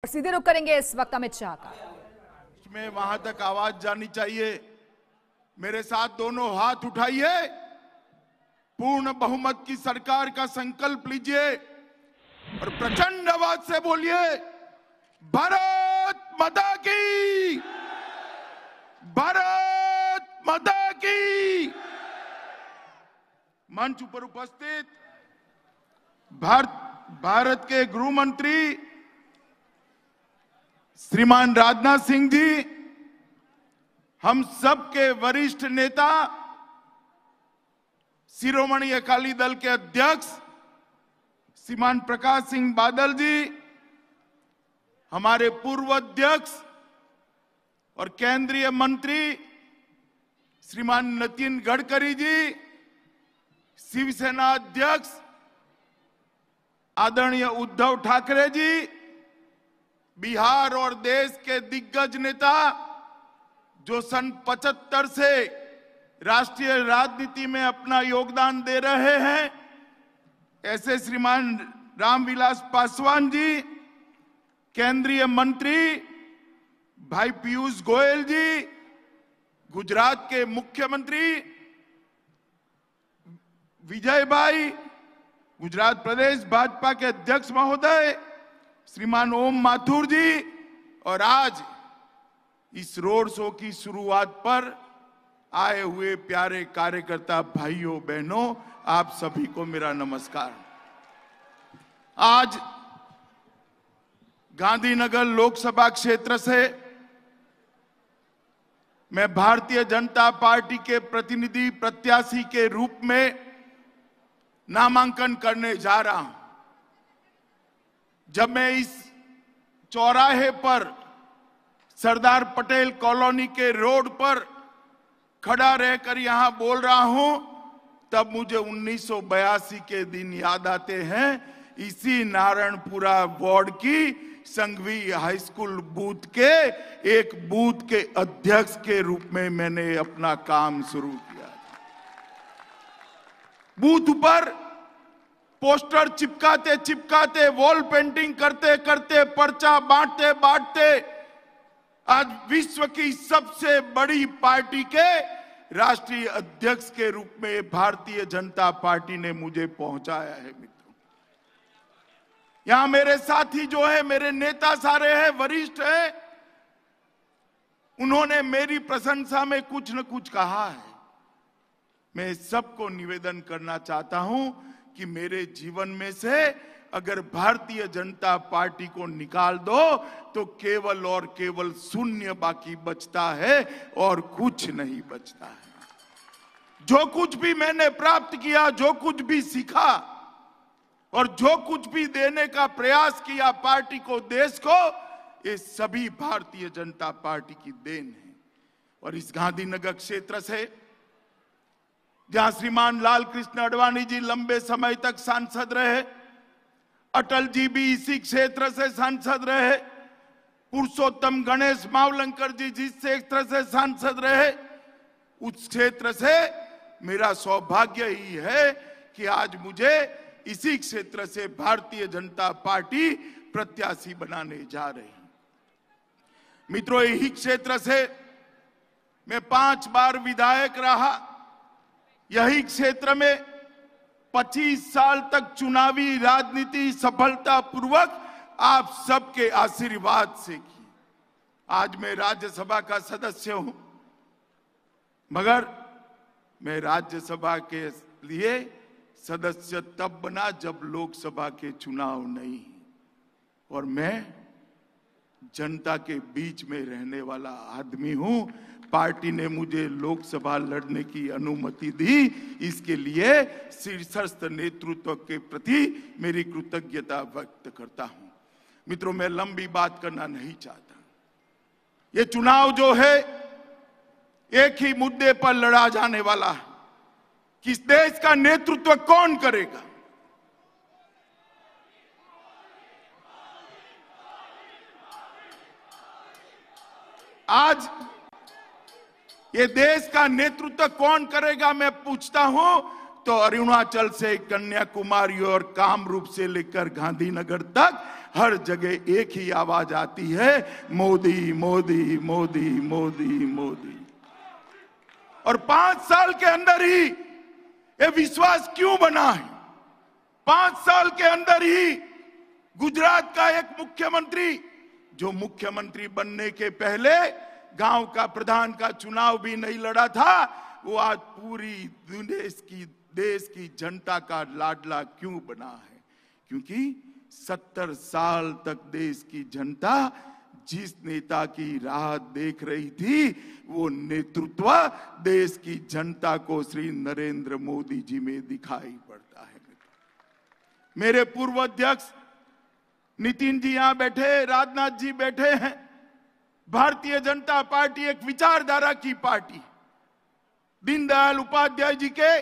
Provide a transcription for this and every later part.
और सीधे रुख करेंगे इस वक्त अमित शाह का। में वहां तक आवाज जानी चाहिए। मेरे साथ दोनों हाथ उठाइए, पूर्ण बहुमत की सरकार का संकल्प लीजिए और प्रचंड आवाज से बोलिए, भारत माता की, भारत माता की। मंच पर उपस्थित भारत के गृह मंत्री श्रीमान राजनाथ सिंह जी, हम सब के वरिष्ठ नेता, शिरोमणि अकाली दल के अध्यक्ष श्रीमान प्रकाश सिंह बादल जी, हमारे पूर्व अध्यक्ष और केंद्रीय मंत्री श्रीमान नितिन गडकरी जी, शिवसेना अध्यक्ष आदरणीय उद्धव ठाकरे जी, बिहार और देश के दिग्गज नेता जो सन 75 से राष्ट्रीय राजनीति में अपना योगदान दे रहे हैं, ऐसे श्रीमान रामविलास पासवान जी, केंद्रीय मंत्री भाई पीयूष गोयल जी, गुजरात के मुख्यमंत्री विजय भाई, गुजरात प्रदेश भाजपा के अध्यक्ष महोदय श्रीमान ओम माथुर जी, और आज इस रोड शो की शुरुआत पर आए हुए प्यारे कार्यकर्ता भाइयों बहनों, आप सभी को मेरा नमस्कार। आज गांधीनगर लोकसभा क्षेत्र से मैं भारतीय जनता पार्टी के प्रतिनिधि प्रत्याशी के रूप में नामांकन करने जा रहा हूं। जब मैं इस चौराहे पर सरदार पटेल कॉलोनी के रोड पर खड़ा रहकर यहां बोल रहा हूं, तब मुझे 1982 के दिन याद आते हैं। इसी नारायणपुरा वार्ड की संघवी हाई स्कूल बूथ के एक बूथ के अध्यक्ष के रूप में मैंने अपना काम शुरू किया। बूथ पर पोस्टर चिपकाते चिपकाते, वॉल पेंटिंग करते करते, पर्चा बांटते बांटते आज विश्व की सबसे बड़ी पार्टी के राष्ट्रीय अध्यक्ष के रूप में भारतीय जनता पार्टी ने मुझे पहुंचाया है। मित्रों, यहां मेरे साथी जो है, मेरे नेता सारे हैं, वरिष्ठ हैं, उन्होंने मेरी प्रशंसा में कुछ न कुछ कहा है। मैं सबको निवेदन करना चाहता हूं कि मेरे जीवन में से अगर भारतीय जनता पार्टी को निकाल दो तो केवल और केवल शून्य बाकी बचता है और कुछ नहीं बचता है। जो कुछ भी मैंने प्राप्त किया, जो कुछ भी सीखा और जो कुछ भी देने का प्रयास किया पार्टी को, देश को, ये सभी भारतीय जनता पार्टी की देन है। और इस गांधीनगर क्षेत्र से, जहां श्रीमान लाल कृष्ण आडवाणी जी लंबे समय तक सांसद रहे, अटल जी भी इसी क्षेत्र से सांसद रहे, पुरुषोत्तम गणेश मावलंकर जी जिस क्षेत्र से सांसद रहे, उस क्षेत्र से मेरा सौभाग्य ही है कि आज मुझे इसी क्षेत्र से भारतीय जनता पार्टी प्रत्याशी बनाने जा रही है। मित्रों, यही क्षेत्र से मैं 5 बार विधायक रहा। यही क्षेत्र में 25 साल तक चुनावी राजनीति सफलतापूर्वक आप सबके आशीर्वाद से की। आज मैं राज्यसभा का सदस्य हूं, मगर मैं राज्यसभा के लिए सदस्य तब बना जब लोकसभा के चुनाव नहीं, और मैं जनता के बीच में रहने वाला आदमी हूं। पार्टी ने मुझे लोकसभा लड़ने की अनुमति दी, इसके लिए शीर्षस्थ नेतृत्व के प्रति मेरी कृतज्ञता व्यक्त करता हूं। मित्रों, मैं लंबी बात करना नहीं चाहता। ये चुनाव जो है एक ही मुद्दे पर लड़ा जाने वाला है कि इस देश का नेतृत्व कौन करेगा। आज ये देश का नेतृत्व कौन करेगा, मैं पूछता हूं, तो अरुणाचल से कन्याकुमारी और कामरूप से लेकर गांधीनगर तक हर जगह एक ही आवाज आती है, मोदी मोदी मोदी मोदी मोदी। और 5 साल के अंदर ही ये विश्वास क्यों बना है? 5 साल के अंदर ही गुजरात का एक मुख्यमंत्री, जो मुख्यमंत्री बनने के पहले गांव का प्रधान का चुनाव भी नहीं लड़ा था, वो आज पूरी देश की जनता का लाडला क्यों बना है? क्योंकि 70 साल तक देश की जनता जिस नेता की राह देख रही थी, वो नेतृत्व देश की जनता को श्री नरेंद्र मोदी जी में दिखाई पड़ता है। मेरे पूर्व अध्यक्ष नितिन जी यहां बैठे, राजनाथ जी बैठे हैं। भारतीय जनता पार्टी एक विचारधारा की पार्टी, दीनदयाल उपाध्याय जी के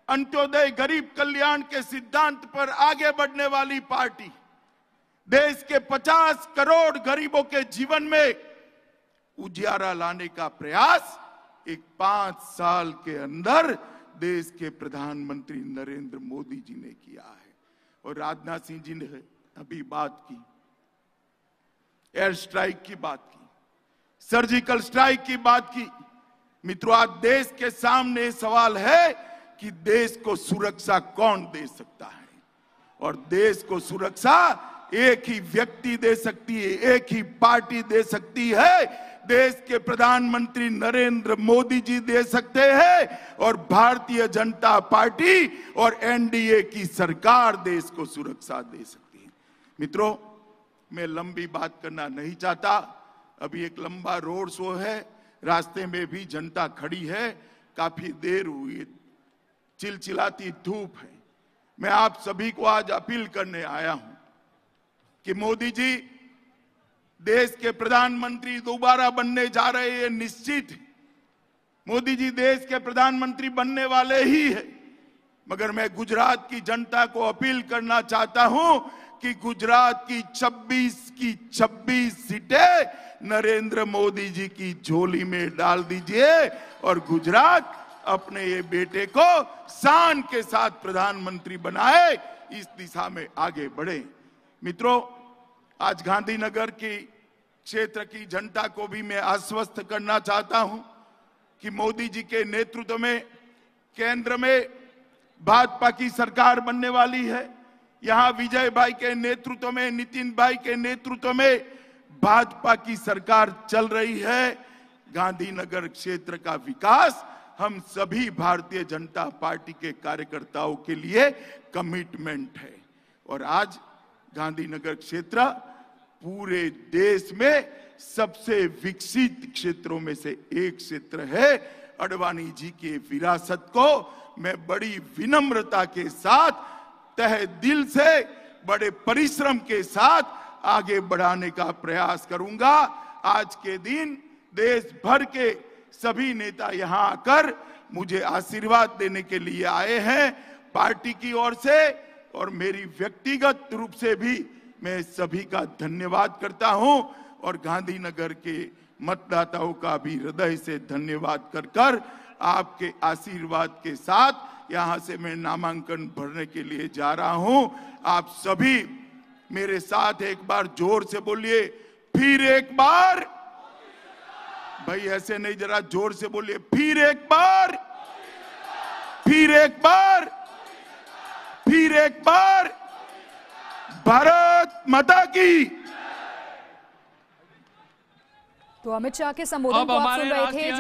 अंत्योदय गरीब कल्याण के सिद्धांत पर आगे बढ़ने वाली पार्टी, देश के 50 करोड़ गरीबों के जीवन में उजियारा लाने का प्रयास एक 5 साल के अंदर देश के प्रधानमंत्री नरेंद्र मोदी जी ने किया है। और राजनाथ सिंह जी ने अभी बात की, एयर स्ट्राइक की बात की, सर्जिकल स्ट्राइक की बात की। मित्रों, आज देश के सामने सवाल है कि देश को सुरक्षा कौन दे सकता है? और देश को सुरक्षा एक ही व्यक्ति दे सकती है, एक ही पार्टी दे सकती है। देश के प्रधानमंत्री नरेंद्र मोदी जी दे सकते हैं और भारतीय जनता पार्टी और एनडीए की सरकार देश को सुरक्षा दे सकती है। मित्रों, मैं लंबी बात करना नहीं चाहता। अभी एक लंबा रोड शो है, रास्ते में भी जनता खड़ी है, काफी देर हुई, चिलचिलाती धूप है। मैं आप सभी को आज अपील करने आया हूं कि मोदी जी देश के प्रधानमंत्री दोबारा बनने जा रहे हैं, निश्चित है। मोदी जी देश के प्रधानमंत्री बनने वाले ही है। मगर मैं गुजरात की जनता को अपील करना चाहता हूं कि गुजरात की 26 सीटें नरेंद्र मोदी जी की झोली में डाल दीजिए और गुजरात अपने ये बेटे को शान के साथ प्रधानमंत्री बनाए, इस दिशा में आगे बढ़े। मित्रों, आज गांधीनगर की क्षेत्र की जनता को भी मैं आश्वस्त करना चाहता हूं कि मोदी जी के नेतृत्व में केंद्र में भाजपा की सरकार बनने वाली है। यहां विजय भाई के नेतृत्व में, नितिन भाई के नेतृत्व में भाजपा की सरकार चल रही है। गांधीनगर क्षेत्र का विकास हम सभी भारतीय जनता पार्टी के कार्यकर्ताओं के लिए कमिटमेंट है। और आज गांधीनगर क्षेत्र पूरे देश में सबसे विकसित क्षेत्रों में से एक क्षेत्र है। अडवाणी जी की विरासत को मैं बड़ी विनम्रता के साथ, तहे दिल से, बड़े परिश्रम के साथ आगे बढ़ाने का प्रयास करूंगा। आज के दिन देश भर के सभी नेता यहां आकर मुझे आशीर्वाद देने के लिए आए हैं, पार्टी की ओर से और मेरी व्यक्तिगत रूप से भी मैं सभी का धन्यवाद करता हूं। और गांधीनगर के मतदाताओं का भी हृदय से धन्यवाद कर आपके आशीर्वाद के साथ यहां से मैं नामांकन भरने के लिए जा रहा हूं। आप सभी मेरे साथ एक बार जोर से बोलिए, फिर एक बार। भाई ऐसे नहीं, जरा जोर से बोलिए, फिर एक बार, फिर एक बार, फिर एक बार। भारत माता की। तो अमित शाह के संबोधन को आप सुन रहे थे।